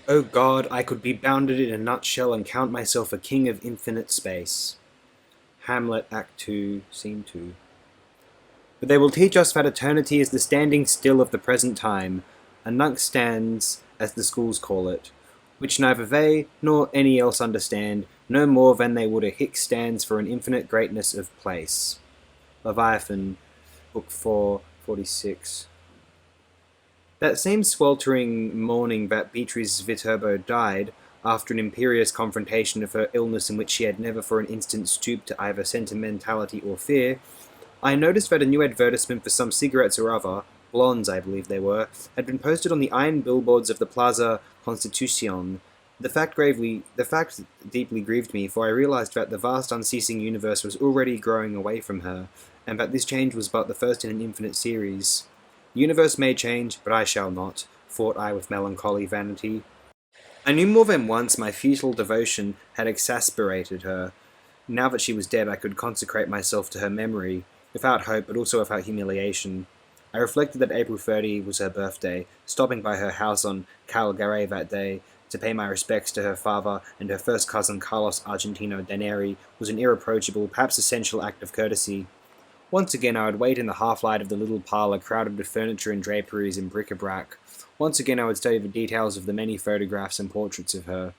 O God, I could be bounded in a nutshell and count myself a king of infinite space. Hamlet, Act 2, Scene 2. But they will teach us that eternity is the standing still of the present time, a nunc stands, as the schools call it, which neither they nor any else understand, no more than they would a hic stands for an infinite greatness of place. Leviathan, Book 4, 46. That same sweltering morning that Beatrice Viterbo died, after an imperious confrontation of her illness in which she had never for an instant stooped to either sentimentality or fear, I noticed that a new advertisement for some cigarettes or other, blondes I believe they were, had been posted on the iron billboards of the Plaza Constitucion. The fact deeply grieved me, for I realized that the vast unceasing universe was already growing away from her, and that this change was but the first in an infinite series. The universe may change, but I shall not, thought I with melancholy vanity. I knew more than once my futile devotion had exasperated her. Now that she was dead, I could consecrate myself to her memory, without hope, but also without humiliation. I reflected that April 30 was her birthday, stopping by her house on Calgary that day to pay my respects to her father and her first cousin Carlos Argentino Daneri was an irreproachable, perhaps essential act of courtesy. Once again I would wait in the half-light of the little parlour crowded with furniture and draperies and bric-a-brac. Once again I would study the details of the many photographs and portraits of her.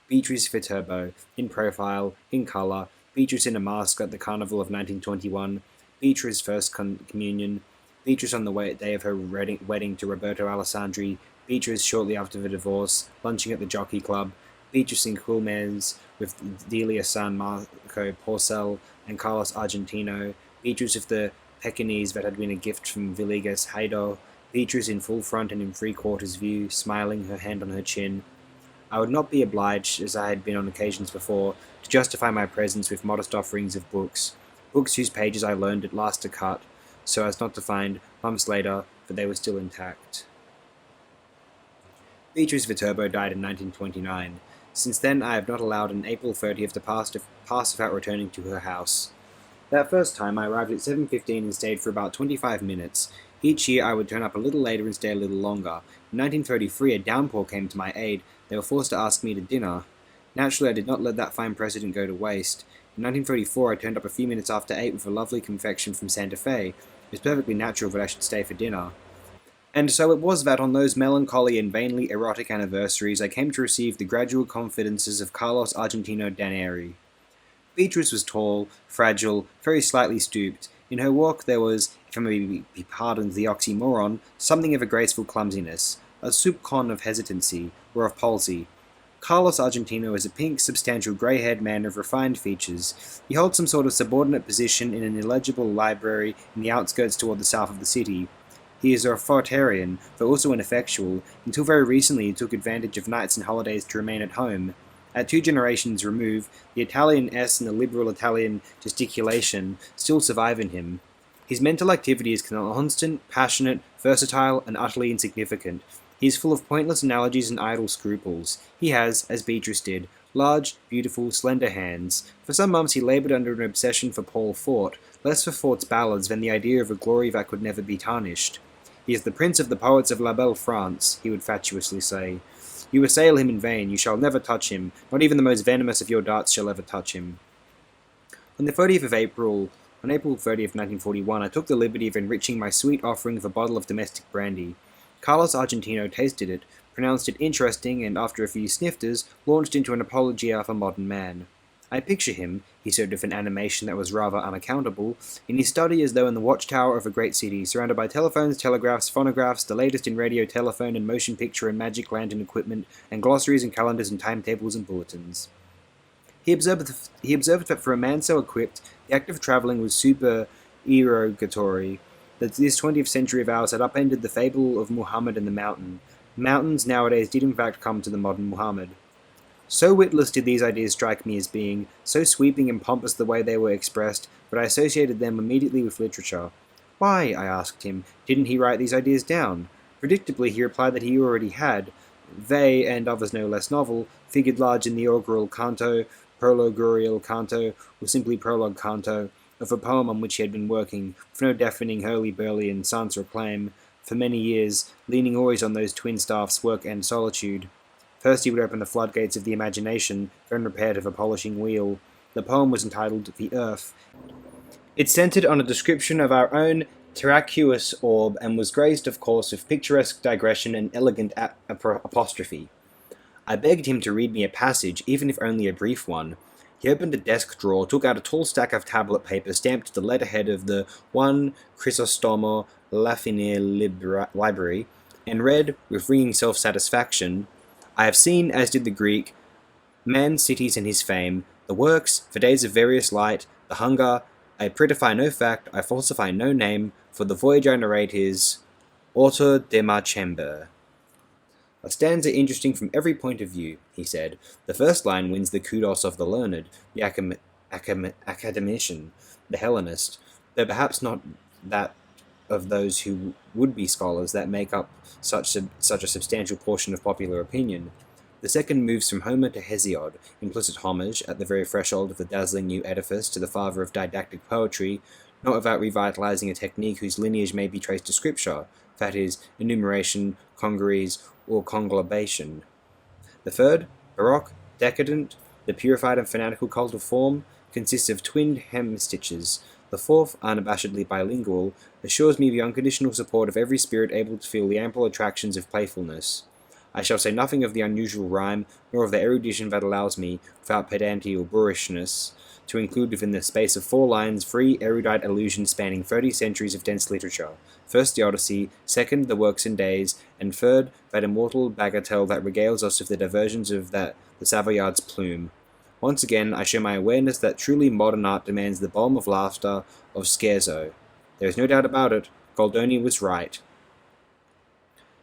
Beatrice Viterbo, in profile, in colour, Beatrice in a mask at the Carnival of 1921, Beatrice's first communion, Beatrice on the day of her wedding to Roberto Alessandri, Beatrice shortly after the divorce, lunching at the Jockey Club, Beatrice in Quilmes with Delia San Marco Porcel and Carlos Argentino, Beatrice with the Pekingese that had been a gift from Villegas Haydo, Beatrice in full front and in three-quarters view, smiling, her hand on her chin. I would not be obliged, as I had been on occasions before, to justify my presence with modest offerings of books whose pages I learned at last to cut, so as not to find, months later, that they were still intact. Beatrice Viterbo died in 1929. Since then, I have not allowed an April 30th to pass without returning to her house. That first time, I arrived at 7:15 and stayed for about 25 minutes. Each year, I would turn up a little later and stay a little longer. In 1933, a downpour came to my aid. They were forced to ask me to dinner. Naturally, I did not let that fine precedent go to waste. In 1934, I turned up a few minutes after 8 with a lovely confection from Santa Fe. It was perfectly natural that I should stay for dinner. And so it was that on those melancholy and vainly erotic anniversaries I came to receive the gradual confidences of Carlos Argentino Daneri. Beatrice was tall, fragile, very slightly stooped. In her walk there was, if I may be pardoned the oxymoron, something of a graceful clumsiness, a soupçon of hesitancy, or of palsy. Carlos Argentino is a pink, substantial, grey-haired man of refined features. He holds some sort of subordinate position in an illegible library in the outskirts toward the south of the city. He is authoritarian, but also ineffectual. Until very recently he took advantage of nights and holidays to remain at home. At 2 generations remove, the Italian S and the liberal Italian gesticulation still survive in him. His mental activity is constant, passionate, versatile, and utterly insignificant. He is full of pointless analogies and idle scruples. He has, as Beatrice did, large, beautiful, slender hands. For some months he laboured under an obsession for Paul Fort, less for Fort's ballads than the idea of a glory that could never be tarnished. He is the prince of the poets of La Belle France, he would fatuously say. You assail him in vain, you shall never touch him, not even the most venomous of your darts shall ever touch him. On April 30th, 1941, I took the liberty of enriching my sweet offering with a bottle of domestic brandy. Carlos Argentino tasted it, pronounced it interesting, and after a few snifters, launched into an apologia for modern man. I picture him, he said with an animation that was rather unaccountable, in his study as though in the watchtower of a great city, surrounded by telephones, telegraphs, phonographs, the latest in radio, telephone, and motion picture and magic lantern equipment, and glossaries and calendars and timetables and bulletins. He observed that for a man so equipped, the act of travelling was supererogatory, that this 20th century of ours had upended the fable of Muhammad and the mountain. Mountains nowadays did in fact come to the modern Muhammad. So witless did these ideas strike me as being, so sweeping and pompous the way they were expressed, that I associated them immediately with literature. Why, I asked him, didn't he write these ideas down? Predictably, he replied that he already had. They, and others no less novel, figured large in the augural canto, prologural canto, or simply prologue canto, of a poem on which he had been working, with no deafening hurly-burly and sans reclaim, for many years, leaning always on those twin staffs, work and solitude. First he would open the floodgates of the imagination, then repair to the polishing wheel. The poem was entitled The Earth. It centered on a description of our own terraqueous orb, and was graced, of course, with picturesque digression and elegant apostrophe. I begged him to read me a passage, even if only a brief one. He opened a desk drawer, took out a tall stack of tablet paper stamped to the letterhead of the one Chrysostomo Lafinier library, and read, with ringing self-satisfaction, I have seen, as did the Greek, man's cities and his fame, the works, for days of various light, the hunger, I prettify no fact, I falsify no name, for the voyage I narrate is Autor de ma chamber. A stanza interesting from every point of view, he said. The first line wins the kudos of the learned, the academician, the Hellenist, though perhaps not that of those who would be scholars that make up such a substantial portion of popular opinion. The second moves from Homer to Hesiod, implicit homage, at the very threshold of the dazzling new edifice, to the father of didactic poetry, not without revitalizing a technique whose lineage may be traced to Scripture, that is, enumeration, congeries, or conglobation. The third, Baroque, decadent, the purified and fanatical cult of form, consists of twinned hemstitches. The fourth, unabashedly bilingual, assures me the unconditional support of every spirit able to feel the ample attractions of playfulness. I shall say nothing of the unusual rhyme, nor of the erudition that allows me, without pedancy or boorishness, to include within the space of 4 lines free, erudite allusions spanning 30 centuries of dense literature. First, the Odyssey, second, the Works and Days, and third, that immortal bagatelle that regales us with the diversions of the Savoyard's plume. Once again, I show my awareness that truly modern art demands the balm of laughter of Scherzo. There is no doubt about it, Goldoni was right.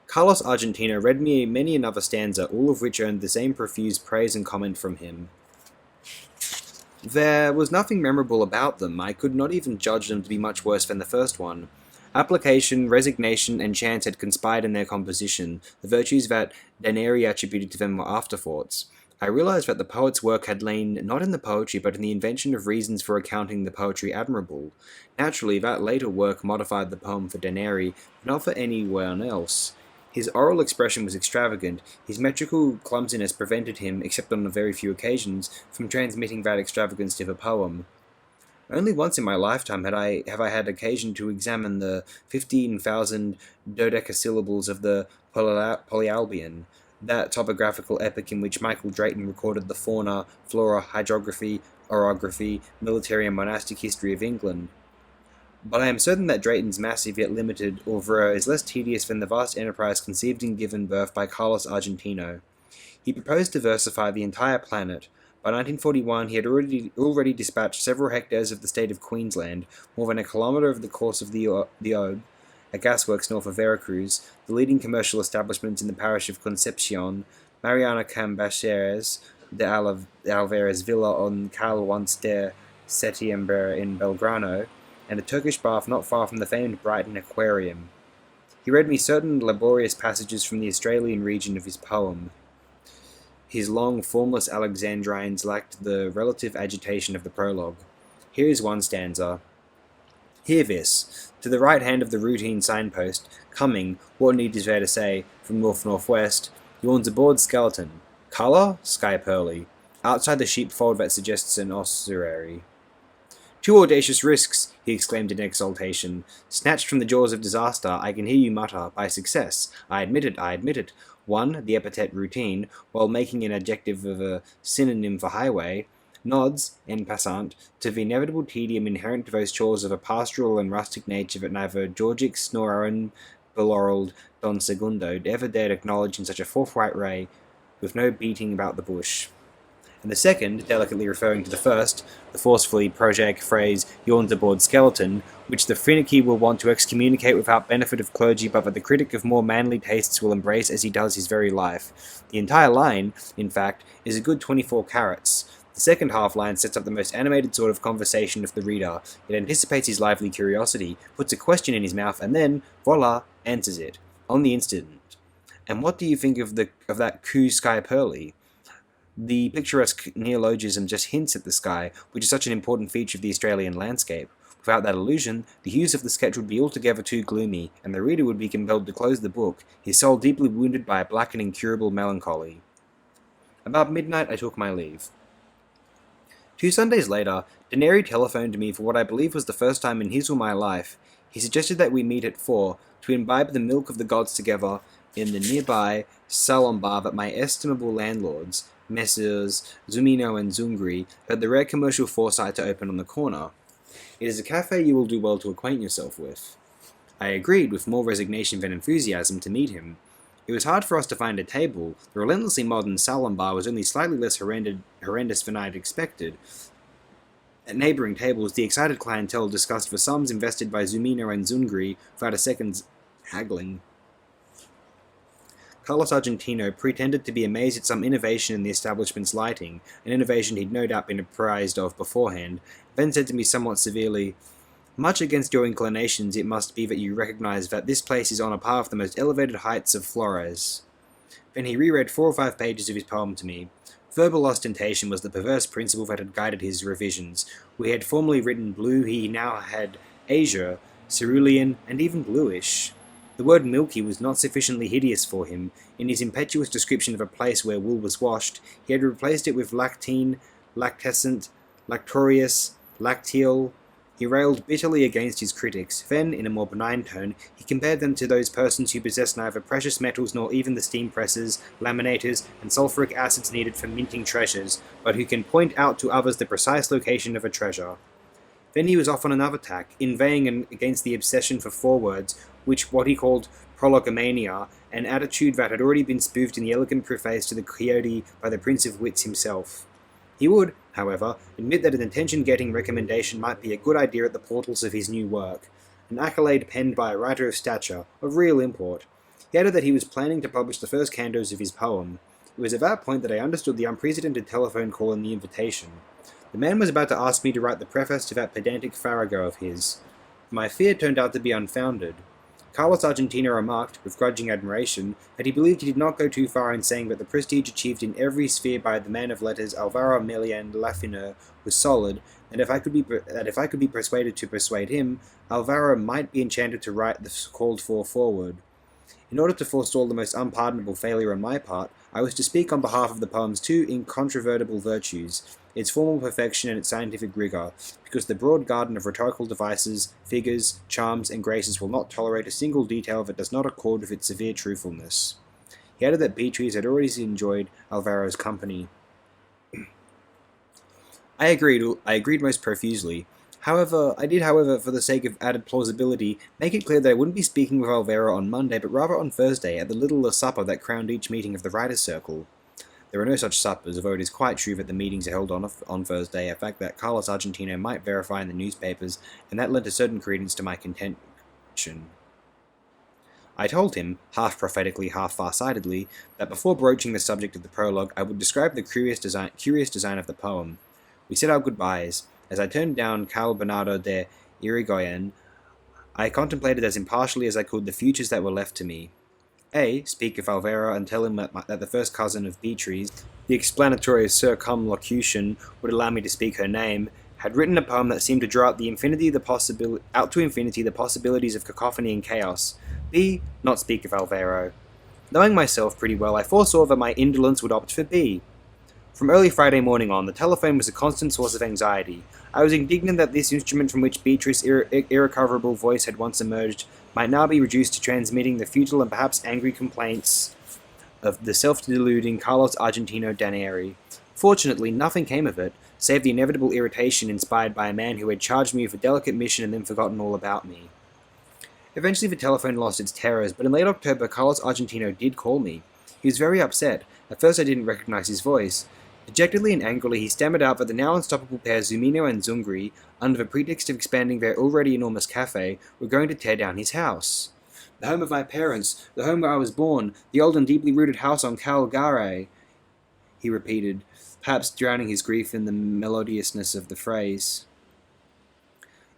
Carlos Argentino read me many another stanza, all of which earned the same profuse praise and comment from him. There was nothing memorable about them. I could not even judge them to be much worse than the first one. Application, resignation, and chance had conspired in their composition. The virtues that Daneri attributed to them were afterthoughts. I realized that the poet's work had lain not in the poetry, but in the invention of reasons for accounting the poetry admirable. Naturally, that later work modified the poem for Daneri, but not for anyone else. His oral expression was extravagant. His metrical clumsiness prevented him, except on a very few occasions, from transmitting that extravagance to the poem. Only once in my lifetime have I had occasion to examine the 15,000 dodecasyllables of the Polyalbion, that topographical epic in which Michael Drayton recorded the fauna, flora, hydrography, orography, military and monastic history of England. But I am certain that Drayton's massive yet limited oeuvre is less tedious than the vast enterprise conceived and given birth by Carlos Argentino. He proposed to versify the entire planet. By 1941 he had already dispatched several hectares of the state of Queensland, more than a kilometre of the course of the Ogue, a gasworks north of Veracruz, the leading commercial establishments in the parish of Concepcion, Mariana Cambaceres de Alvarez Villa on Cal Once de Setiembre in Belgrano, and a Turkish bath not far from the famed Brighton Aquarium. He read me certain laborious passages from the Australian region of his poem. His long, formless Alexandrines lacked the relative agitation of the prologue. Here is one stanza. Hear this. To the right hand of the routine signpost, coming, what need is there to say, from north-northwest, yawns a bored skeleton. Colour? Sky pearly. Outside the sheepfold that suggests an ossuary. 2 audacious risks, he exclaimed in exultation. Snatched from the jaws of disaster, I can hear you mutter, by success. I admit it. 1, the epithet routine, while making an adjective of a synonym for highway, nods, en passant, to the inevitable tedium inherent to those chores of a pastoral and rustic nature that neither Georgix nor our own belaureled Don Segundo ever dared acknowledge in such a forthright way, with no beating about the bush. And the second, delicately referring to the first, the forcefully prosaic phrase, yawns a bored skeleton, which the finicky will want to excommunicate without benefit of clergy, but that the critic of more manly tastes will embrace as he does his very life. The entire line, in fact, is a good 24 carats. The second half-line sets up the most animated sort of conversation of the reader. It anticipates his lively curiosity, puts a question in his mouth, and then, voila, answers it, on the instant. And what do you think of that coup sky pearly? The picturesque neologism just hints at the sky, which is such an important feature of the Australian landscape. Without that allusion, the hues of the sketch would be altogether too gloomy, and the reader would be compelled to close the book, his soul deeply wounded by a black and incurable melancholy. About midnight I took my leave. 2 Sundays later, Daneri telephoned me for what I believe was the first time in his or my life. He suggested that we meet at 4 to imbibe the milk of the gods together in the nearby salon bar that my estimable landlords, Messrs. Zumino and Zungri, had the rare commercial foresight to open on the corner. It is a cafe you will do well to acquaint yourself with. I agreed, with more resignation than enthusiasm, to meet him. It was hard for us to find a table. The relentlessly modern salon bar was only slightly less horrendous than I had expected. At neighboring tables, the excited clientele discussed the sums invested by Zumino and Zungri without a second's haggling. Carlos Argentino pretended to be amazed at some innovation in the establishment's lighting, an innovation he'd no doubt been apprised of beforehand, then said to me somewhat severely, "Much against your inclinations, it must be that you recognize that this place is on a par of the most elevated heights of Flores." Then he reread 4 or 5 pages of his poem to me. Verbal ostentation was the perverse principle that had guided his revisions. We had formerly written blue, he now had azure, cerulean, and even bluish. The word milky was not sufficiently hideous for him. In his impetuous description of a place where wool was washed, he had replaced it with lactine, lactescent, lactorious, lacteal. He railed bitterly against his critics. Then, in a more benign tone, he compared them to those persons who possess neither precious metals nor even the steam presses, laminators, and sulfuric acids needed for minting treasures, but who can point out to others the precise location of a treasure. Then he was off on another tack, inveighing against the obsession for 4 words, which what he called prologomania, an attitude that had already been spoofed in the elegant preface to the Quixote by the Prince of Wits himself. He would, however, admit that an attention-getting recommendation might be a good idea at the portals of his new work, an accolade penned by a writer of stature, of real import. He added that he was planning to publish the first cantos of his poem. It was at that point that I understood the unprecedented telephone call and the invitation. The man was about to ask me to write the preface to that pedantic farrago of his. My fear turned out to be unfounded. Carlos Argentino remarked, with grudging admiration, that he believed he did not go too far in saying that the prestige achieved in every sphere by the man of letters Alvaro Melian Lafineur was solid, and if I could be persuaded to persuade him, Alvaro might be enchanted to write the called-for foreword. In order to forestall the most unpardonable failure on my part, I was to speak on behalf of the poem's 2 incontrovertible virtues, its formal perfection and its scientific rigor, because the broad garden of rhetorical devices, figures, charms, and graces will not tolerate a single detail that does not accord with its severe truthfulness. He added that Beatrice had already enjoyed Alvaro's company. I agreed most profusely. I did, for the sake of added plausibility, make it clear that I wouldn't be speaking with Alvaro on Monday, but rather on Thursday, at the little supper that crowned each meeting of the Writers' Circle. There are no such suppers, although it is quite true that the meetings are held on Thursday, a fact that Carlos Argentino might verify in the newspapers, and that lent a certain credence to my contention. I told him, half prophetically, half far-sightedly, that before broaching the subject of the prologue, I would describe the curious design of the poem. We said our goodbyes. As I turned down Cal Bernardo de Irigoyen, I contemplated as impartially as I could the futures that were left to me. A. Speak of Alvaro and tell him that the first cousin of Beatrice, the explanatory circumlocution would allow me to speak her name, had written a poem that seemed to draw out to infinity the possibilities of cacophony and chaos. B. Not speak of Alvaro. Knowing myself pretty well, I foresaw that my indolence would opt for B. From early Friday morning on, the telephone was a constant source of anxiety. I was indignant that this instrument from which Beatrice's irrecoverable voice had once emerged might now be reduced to transmitting the futile and perhaps angry complaints of the self-deluding Carlos Argentino Daneri. Fortunately, nothing came of it, save the inevitable irritation inspired by a man who had charged me with a delicate mission and then forgotten all about me. Eventually the telephone lost its terrors, but in late October Carlos Argentino did call me. He was very upset. At first I didn't recognize his voice. Dejectedly and angrily he stammered out that the now unstoppable pair Zumino and Zungri, under the pretext of expanding their already enormous cafe, were going to tear down his house. The home of my parents, the home where I was born, the old and deeply rooted house on Calgare, he repeated, perhaps drowning his grief in the melodiousness of the phrase.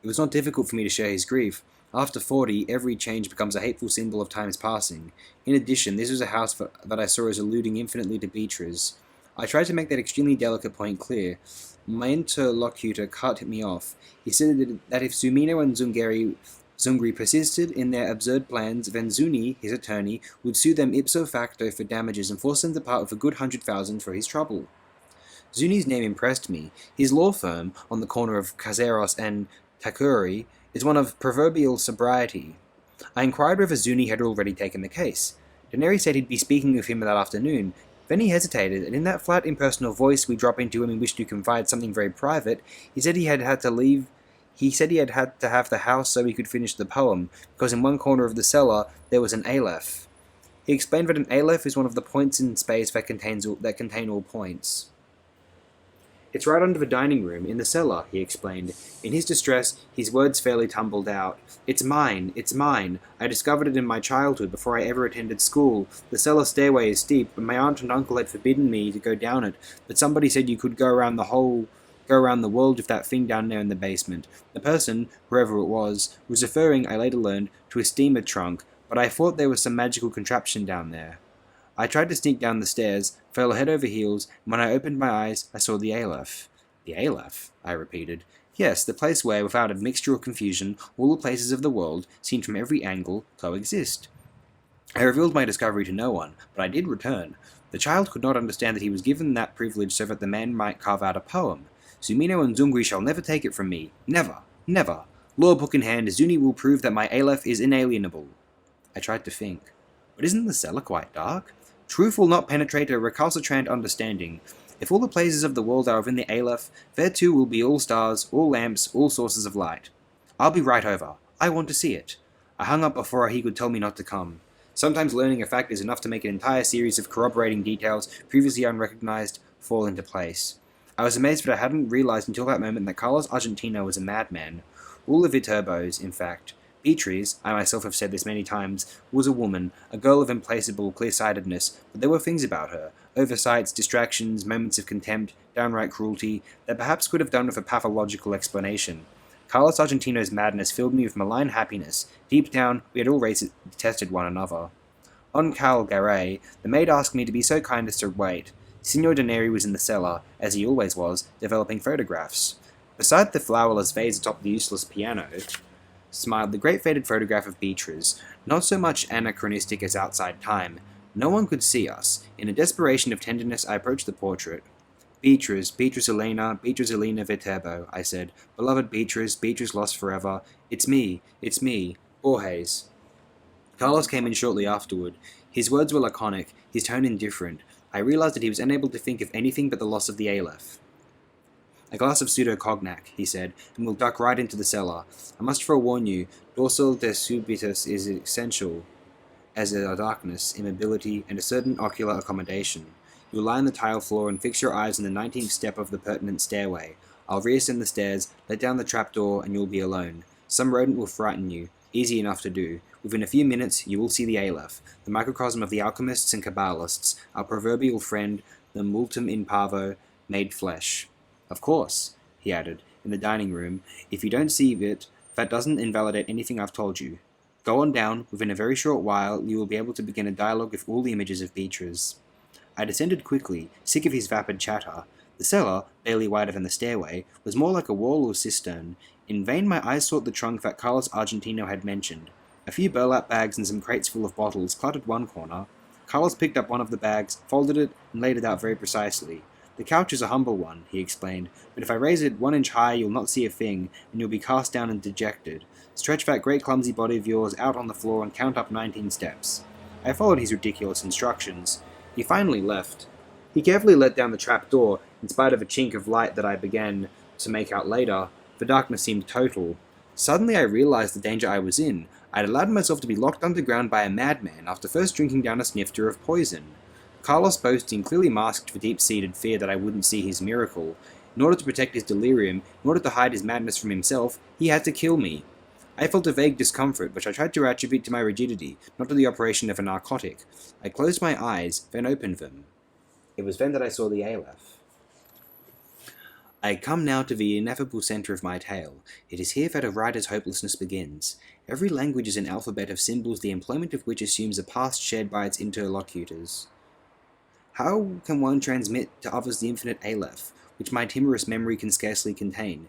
It was not difficult for me to share his grief. After 40, every change becomes a hateful symbol of time's passing. In addition, this was a house that I saw as alluding infinitely to Beatrice. I tried to make that extremely delicate point clear. My interlocutor cut me off. He said that if Zumino and Zungeri Zungri persisted in their absurd plans. Then Zuni, his attorney, would sue them ipso facto for damages and force them to part with a good 100,000 for his trouble. Zuni's name impressed me. His law firm, on the corner of Caseros and Takuri, is one of proverbial sobriety. I inquired whether Zuni had already taken the case. Daneri said he'd be speaking with him that afternoon. Then he hesitated, and in that flat, impersonal voice we drop into when we wish to confide something very private, he said he had to leave. He said he had to have the house so he could finish the poem, because in one corner of the cellar there was an Aleph. He explained that an Aleph is one of the points in space that contain all points. It's right under the dining room, in the cellar, he explained. In his distress, his words fairly tumbled out. It's mine, it's mine. I discovered it in my childhood, before I ever attended school. The cellar stairway is steep, and my aunt and uncle had forbidden me to go down it, but somebody said you could go around the world with that thing down there in the basement. The person, whoever it was referring, I later learned, to a steamer trunk, but I thought there was some magical contraption down there. I tried to sneak down the stairs, fell head over heels, and when I opened my eyes, I saw the Aleph. The Aleph? I repeated. Yes, the place where, without admixture or confusion, all the places of the world, seen from every angle, coexist. I revealed my discovery to no one, but I did return. The child could not understand that he was given that privilege so that the man might carve out a poem. Zumino and Zungri shall never take it from me. Never. Never. Law book in hand, Zuni will prove that my Aleph is inalienable. I tried to think. But isn't the cellar quite dark? Truth will not penetrate a recalcitrant understanding. If all the places of the world are within the Aleph, there too will be all stars, all lamps, all sources of light. I'll be right over. I want to see it. I hung up before he could tell me not to come. Sometimes learning a fact is enough to make an entire series of corroborating details, previously unrecognized, fall into place. I was amazed that I hadn't realized until that moment that Carlos Argentino was a madman. All of Viterbos, in fact. Beatrice, I myself have said this many times, was a woman, a girl of implacable clear-sightedness, but there were things about her, oversights, distractions, moments of contempt, downright cruelty, that perhaps could have done with a pathological explanation. Carlos Argentino's madness filled me with malign happiness. Deep down, we had all detested one another. On Cal Garay, the maid asked me to be so kind as to wait. Signor Daneri was in the cellar, as he always was, developing photographs. Beside the flowerless vase atop the useless piano, smiled the great faded photograph of Beatrice, not so much anachronistic as outside time. No one could see us. In a desperation of tenderness, I approached the portrait. Beatrice Elena Viterbo, I said. Beloved Beatrice lost forever. It's me, Borges. Carlos came in shortly afterward. His words were laconic, his tone indifferent. I realized that he was unable to think of anything but the loss of the Aleph. A glass of pseudo-cognac, he said, and we'll duck right into the cellar. I must forewarn you, dorsal de subitus is essential, as are darkness, immobility, and a certain ocular accommodation. You'll lie on the tile floor and fix your eyes on the 19th step of the pertinent stairway. I'll reascend the stairs, let down the trapdoor, and you'll be alone. Some rodent will frighten you. Easy enough to do. Within a few minutes, you will see the Aleph, the microcosm of the alchemists and Kabbalists, our proverbial friend, the multum in parvo, made flesh. Of course, he added, in the dining room, if you don't see it, that doesn't invalidate anything I've told you. Go on down, within a very short while you will be able to begin a dialogue with all the images of Beatrice. I descended quickly, sick of his vapid chatter. The cellar, barely wider than the stairway, was more like a wall or cistern. In vain my eyes sought the trunk that Carlos Argentino had mentioned. A few burlap bags and some crates full of bottles cluttered one corner. Carlos picked up one of the bags, folded it, and laid it out very precisely. The couch is a humble one, he explained, but if I raise it 1 inch high you'll not see a thing, and you'll be cast down and dejected. Stretch that great clumsy body of yours out on the floor and count up 19 steps. I followed his ridiculous instructions. He finally left. He carefully let down the trap door, in spite of a chink of light that I began to make out later. The darkness seemed total. Suddenly I realized the danger I was in. I had allowed myself to be locked underground by a madman after first drinking down a snifter of poison. Carlos' boasting clearly masked the deep-seated fear that I wouldn't see his miracle. In order to protect his delirium, in order to hide his madness from himself, he had to kill me. I felt a vague discomfort, which I tried to attribute to my rigidity, not to the operation of a narcotic. I closed my eyes, then opened them. It was then that I saw the Aleph. I come now to the ineffable center of my tale. It is here that a writer's hopelessness begins. Every language is an alphabet of symbols, the employment of which assumes a past shared by its interlocutors. How can one transmit to others the infinite Aleph, which my timorous memory can scarcely contain?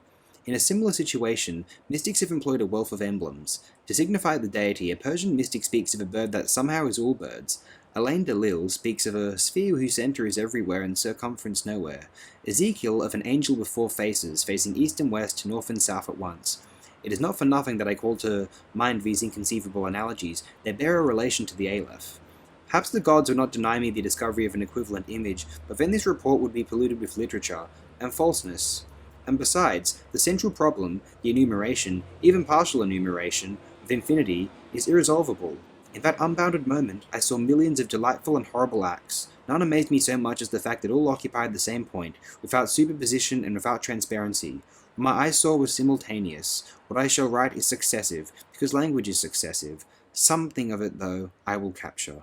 In a similar situation, mystics have employed a wealth of emblems. To signify the deity, a Persian mystic speaks of a bird that somehow is all birds. Alain de Lille speaks of a sphere whose center is everywhere and circumference nowhere. Ezekiel of an angel with four faces, facing east and west, north and south at once. It is not for nothing that I call to mind these inconceivable analogies. They bear a relation to the Aleph. Perhaps the gods would not deny me the discovery of an equivalent image, but then this report would be polluted with literature and falseness. And besides, the central problem, the enumeration, even partial enumeration, of infinity, is irresolvable. In that unbounded moment, I saw millions of delightful and horrible acts. None amazed me so much as the fact that all occupied the same point, without superposition and without transparency. What my eyes saw was simultaneous. What I shall write is successive, because language is successive. Something of it, though, I will capture.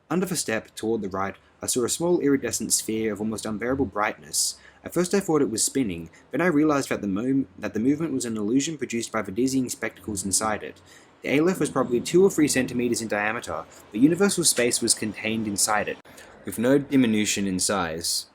Under the step, toward the right, I saw a small iridescent sphere of almost unbearable brightness. At first I thought it was spinning, then I realized that the movement was an illusion produced by the dizzying spectacles inside it. The Aleph was probably 2 or 3 centimeters in diameter, but universal space was contained inside it, with no diminution in size.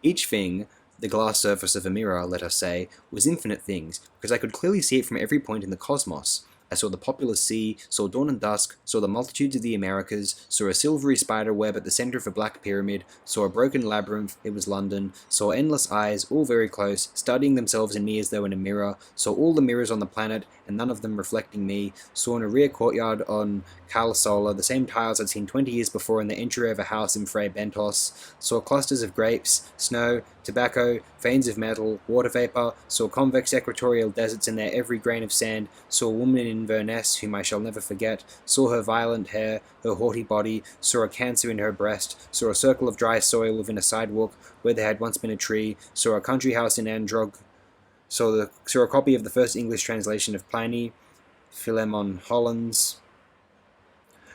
Each thing, the glass surface of a mirror, let us say, was infinite things, because I could clearly see it from every point in the cosmos. I saw the populous sea, saw dawn and dusk, saw the multitudes of the Americas, saw a silvery spider web at the center of a black pyramid, saw a broken labyrinth, it was London, saw endless eyes, all very close, studying themselves in me as though in a mirror, saw all the mirrors on the planet, and none of them reflecting me, saw in a rear courtyard on Calasola the same tiles I'd seen 20 years before in the entry of a house in Fray Bentos, saw clusters of grapes, snow, tobacco, veins of metal, water vapor, saw convex equatorial deserts in their every grain of sand, saw a woman in Inverness whom I shall never forget, saw her violent hair, her haughty body, saw a cancer in her breast, saw a circle of dry soil within a sidewalk where there had once been a tree, saw a country house in Androg, saw a copy of the first English translation of Pliny, Philemon Hollands,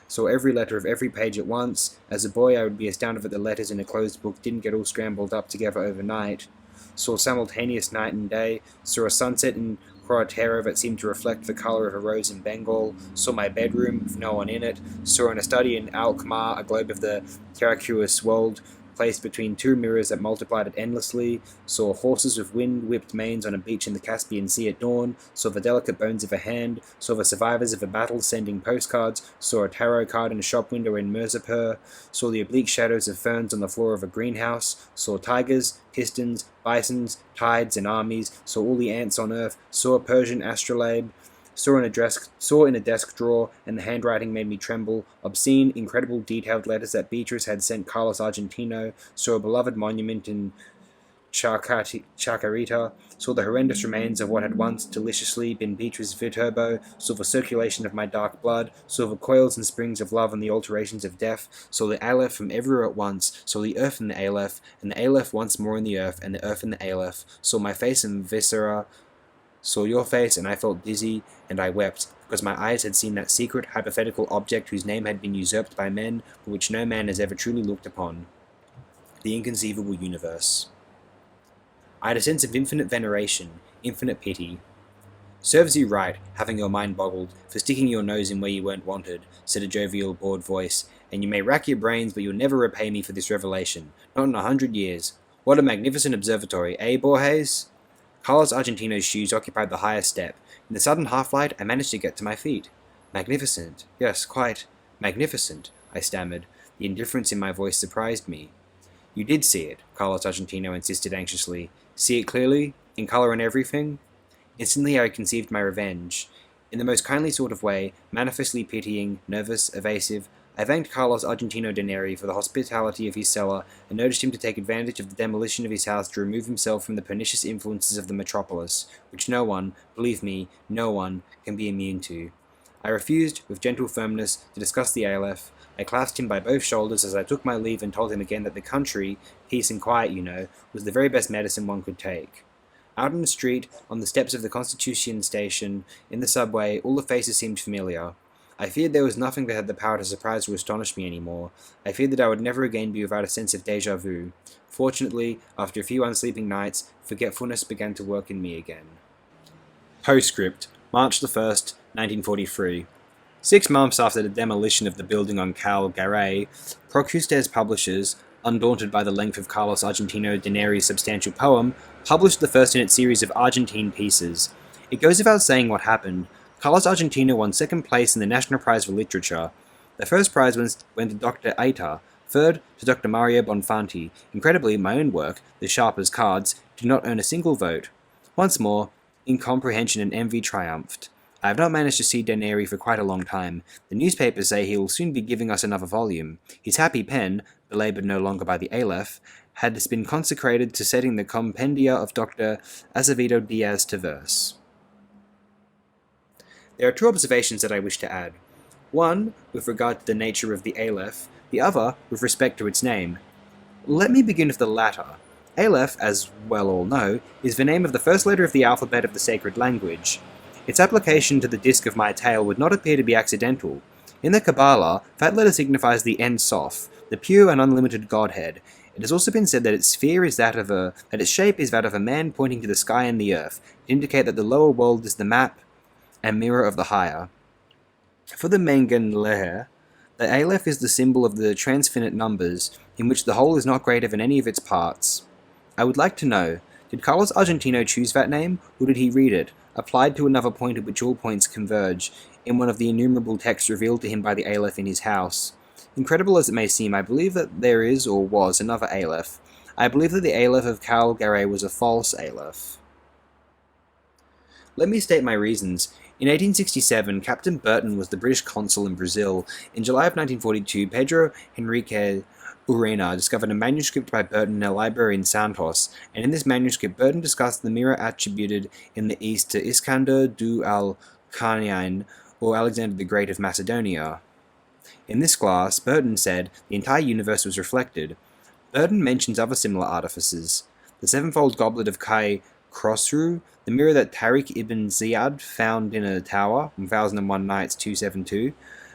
saw every letter of every page at once. As a boy I would be astounded that the letters in a closed book didn't get all scrambled up together overnight, saw simultaneous night and day, saw a sunset in Corotero that seemed to reflect the colour of a rose in Bengal, saw my bedroom with no one in it, saw in a study in Alkmaar a globe of the terraqueous world placed between 2 mirrors that multiplied it endlessly, saw horses with wind-whipped manes on a beach in the Caspian Sea at dawn, saw the delicate bones of a hand, saw the survivors of a battle sending postcards, saw a tarot card in a shop window in Mirzapur, saw the oblique shadows of ferns on the floor of a greenhouse, saw tigers, pistons, bisons, tides, and armies, saw all the ants on earth, saw a Persian astrolabe, saw in a desk drawer, and the handwriting made me tremble, obscene, incredible, detailed letters that Beatrice had sent Carlos Argentino, saw a beloved monument in Chacarita, saw the horrendous remains of what had once deliciously been Beatrice's Viterbo, saw the circulation of my dark blood, saw the coils and springs of love and the alterations of death, saw the Aleph from everywhere at once, saw the earth in the Aleph, and the Aleph once more in the earth, and the earth in the Aleph, saw my face and viscera, saw your face, and I felt dizzy, and I wept, because my eyes had seen that secret, hypothetical object whose name had been usurped by men, but which no man has ever truly looked upon. The inconceivable universe. I had a sense of infinite veneration, infinite pity. Serves you right, having your mind boggled, for sticking your nose in where you weren't wanted, said a jovial, bored voice, and you may rack your brains, but you'll never repay me for this revelation. Not in 100 years. What a magnificent observatory, eh, Borges? Carlos Argentino's shoes occupied the highest step. In the sudden half-light, I managed to get to my feet. Magnificent. Yes, quite. Magnificent, I stammered. The indifference in my voice surprised me. You did see it, Carlos Argentino insisted anxiously. See it clearly? In colour and everything? Instantly I conceived my revenge. In the most kindly sort of way, manifestly pitying, nervous, evasive, I thanked Carlos Argentino de Neri for the hospitality of his cellar, and urged him to take advantage of the demolition of his house to remove himself from the pernicious influences of the metropolis, which no one, believe me, no one, can be immune to. I refused, with gentle firmness, to discuss the Aleph. I clasped him by both shoulders as I took my leave and told him again that the country, peace and quiet, you know, was the very best medicine one could take. Out in the street, on the steps of the Constitution station, in the subway, all the faces seemed familiar. I feared there was nothing that had the power to surprise or astonish me anymore. I feared that I would never again be without a sense of déjà vu. Fortunately, after a few unsleeping nights, forgetfulness began to work in me again. Postscript, March the 1st, 1943. 6 months after the demolition of the building on Cal Garay, Procustes publishers, undaunted by the length of Carlos Argentino Daneri's substantial poem, published the first in its series of Argentine pieces. It goes without saying what happened. Carlos Argentino won second place in the National Prize for Literature. The first prize went to Dr. Aita, third to Dr. Mario Bonfanti. Incredibly, my own work, The Sharp as Cards, did not earn a single vote. Once more, incomprehension and envy triumphed. I have not managed to see Daneri for quite a long time. The newspapers say he will soon be giving us another volume. His happy pen, belaboured no longer by the Aleph, had been consecrated to setting the compendia of Dr. Azevedo Diaz to verse. There are two observations that I wish to add. One, with regard to the nature of the Aleph, the other, with respect to its name. Let me begin with the latter. Aleph, as well all know, is the name of the first letter of the alphabet of the sacred language. Its application to the disk of my tale would not appear to be accidental. In the Kabbalah, that letter signifies the Ein Sof, the pure and unlimited Godhead. It has also been said that its shape is that of a man pointing to the sky and the earth, to indicate that the lower world is the map and mirror of the higher. For the Mengen Leher, the Aleph is the symbol of the transfinite numbers, in which the whole is not greater than any of its parts. I would like to know, did Carlos Argentino choose that name, or did he read it, applied to another point at which all points converge, in one of the innumerable texts revealed to him by the Aleph in his house? Incredible as it may seem, I believe that there is, or was, another Aleph. I believe that the Aleph of Calgary was a false Aleph. Let me state my reasons. In 1867, Captain Burton was the British consul in Brazil. In July of 1942, Pedro Henrique Urena discovered a manuscript by Burton in a library in Santos, and in this manuscript Burton discussed the mirror attributed in the East to Iskander du al-Qarnayn, or Alexander the Great of Macedonia. In this glass, Burton said, the entire universe was reflected. Burton mentions other similar artifices. The sevenfold goblet of Kai Khosru, the mirror that Tariq ibn Ziyad found in a tower, 1001 Nights 272,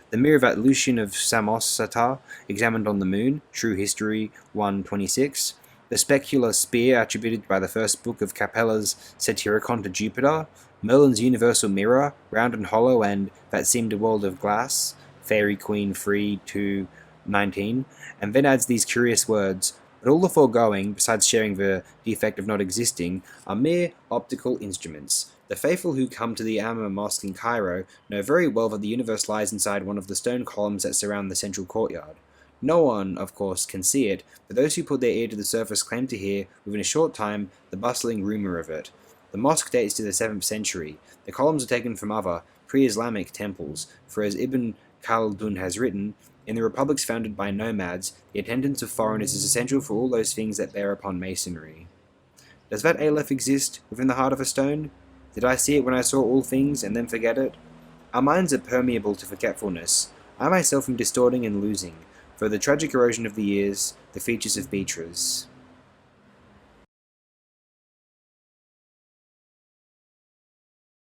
the mirror that Lucian of Samosata examined on the moon, True History 126, the specular spear attributed by the first book of Capella's Satyricon to Jupiter, Merlin's universal mirror, round and hollow and that seemed a world of glass, Fairy Queen Free 219, and then adds these curious words, but all the foregoing, besides sharing the defect of not existing, are mere optical instruments. The faithful who come to the Amma Mosque in Cairo know very well that the universe lies inside one of the stone columns that surround the central courtyard. No one, of course, can see it, but those who put their ear to the surface claim to hear, within a short time, the bustling rumour of it. The mosque dates to the 7th century. The columns are taken from other, pre-Islamic temples, for as Ibn Khaldun has written, in the republics founded by nomads, the attendance of foreigners is essential for all those things that bear upon masonry. Does that Aleph exist within the heart of a stone? Did I see it when I saw all things, and then forget it? Our minds are permeable to forgetfulness. I myself am distorting and losing, for the tragic erosion of the years, the features of Beatrice.